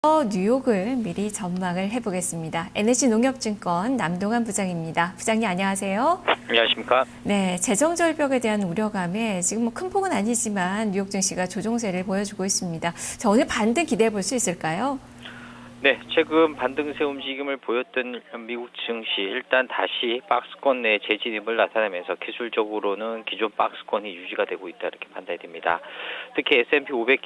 뉴욕을 미리 전망을 해보겠습니다. NH농협증권 남동환 부장입니다. 부장님 안녕하세요. 안녕하십니까? 네, 재정 절벽에 대한 우려감에 지금 큰 폭은 아니지만 뉴욕 증시가 조종세를 보여주고 있습니다. 자, 오늘 반등 기대해 볼 수 있을까요? 네, 최근 반등세 움직임을 보였던 미국 증시 일단 다시 박스권 내 재진입을 나타내면서 기술적으로는 기존 박스권이 유지가 되고 있다 이렇게 판단이 됩니다. 특히 S&P 500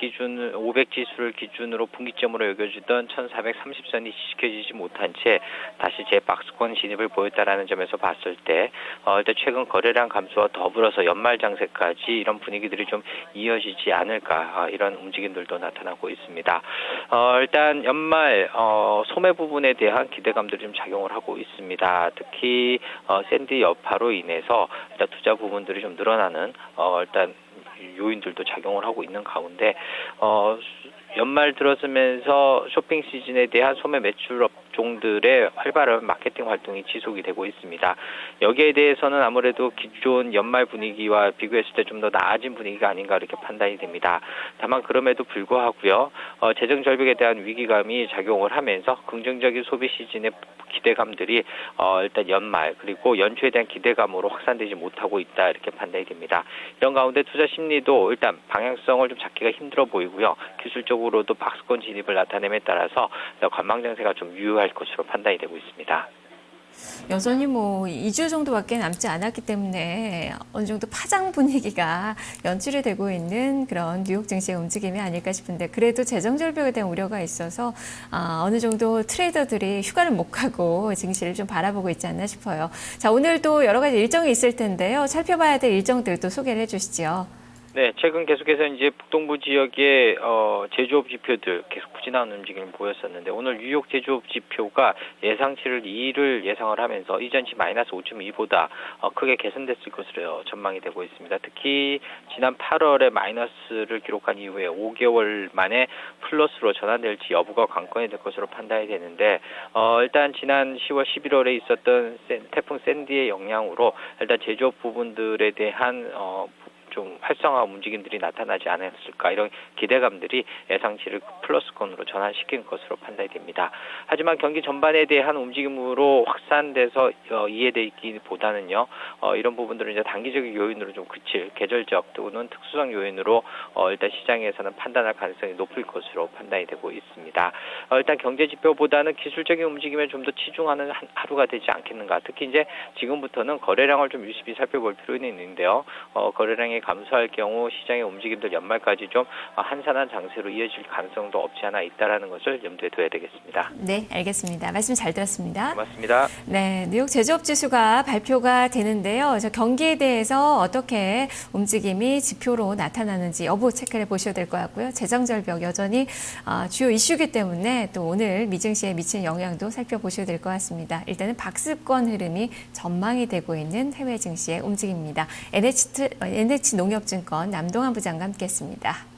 지수를 기준으로 분기점으로 여겨지던 1430선이 지켜지지 못한 채 다시 재박스권 진입을 보였다라는 점에서 봤을 때 일단 최근 거래량 감소와 더불어서 연말 장세까지 이런 분위기들이 좀 이어지지 않을까 이런 움직임들도 나타나고 있습니다. 일단 연말 소매 부분에 대한 기대감들이 좀 작용을 하고 있습니다. 특히 샌디 여파로 인해서 일단 투자 부분들이 좀 늘어나는 일단 요인들도 작용을 하고 있는 가운데 연말 들어서면서 쇼핑 시즌에 대한 소매 매출 업종들의 활발한 마케팅 활동이 지속이 되고 있습니다. 여기에 대해서는 아무래도 기존 연말 분위기와 비교했을 때 좀 더 나아진 분위기가 아닌가 이렇게 판단이 됩니다. 다만 그럼에도 불구하고요, 재정 절벽에 대한 위기감이 작용을 하면서 긍정적인 소비 시즌의 기대감들이 일단 연말 그리고 연초에 대한 기대감으로 확산되지 못하고 있다 이렇게 판단이 됩니다. 이런 가운데 투자 심리도 일단 방향성을 좀 잡기가 힘들어 보이고요. 기술적으로도 박스권 진입을 나타냄에 따라서 관망 장세가 좀 유효할 것으로 판단이 되고 있습니다. 여전히 2주 정도밖에 남지 않았기 때문에 어느 정도 파장 분위기가 연출이 되고 있는 그런 뉴욕 증시의 움직임이 아닐까 싶은데 그래도 재정 절벽에 대한 우려가 있어서 어느 정도 트레이더들이 휴가를 못 가고 증시를 좀 바라보고 있지 않나 싶어요. 자, 오늘도 여러 가지 일정이 있을 텐데요. 살펴봐야 될 일정들도 소개를 해주시죠. 네, 최근 계속해서 이제 북동부 지역의 제조업 지표들 계속 부진한 움직임을 보였었는데 오늘 뉴욕 제조업 지표가 예상치를 2를 예상을 하면서 이전치 마이너스 5.2보다 크게 개선됐을 것으로 전망이 되고 있습니다. 특히 지난 8월에 마이너스를 기록한 이후에 5개월 만에 플러스로 전환될지 여부가 관건이 될 것으로 판단이 되는데 일단 지난 10월 11월에 있었던 태풍 샌디의 영향으로 일단 제조업 부분들에 대한 좀 활성화 움직임들이 나타나지 않았을까 이런 기대감들이 예상치를 플러스권으로 전환시킨 것으로 판단이 됩니다. 하지만 경기 전반에 대한 움직임으로 확산돼서 이해되기보다는요 이런 부분들은 이제 단기적인 요인으로 좀 그칠 계절적 또는 특수성 요인으로 일단 시장에서는 판단할 가능성이 높을 것으로 판단이 되고 있습니다. 일단 경제 지표보다는 기술적인 움직임에 좀 더 치중하는 하루가 되지 않겠는가. 특히 이제 지금부터는 거래량을 좀 유심히 살펴볼 필요는 있는데요. 거래량이 감소할 경우 시장의 움직임들 연말까지 좀 한산한 장세로 이어질 가능성도 없지 않아 있다라는 것을 염두에 둬야 되겠습니다. 네, 알겠습니다. 말씀 잘 들었습니다. 고맙습니다. 네, 뉴욕 제조업 지수가 발표가 되는데요. 경기에 대해서 어떻게 움직임이 지표로 나타나는지 여부 체크를 보셔야 될 것 같고요. 재정 절벽 여전히 주요 이슈이기 때문에 또 오늘 미증시에 미치는 영향도 살펴보셔야 될 것 같습니다. 일단은 박스권 흐름이 전망이 되고 있는 해외 증시의 움직임입니다. NH농협증권 남동환 부장과 함께했습니다.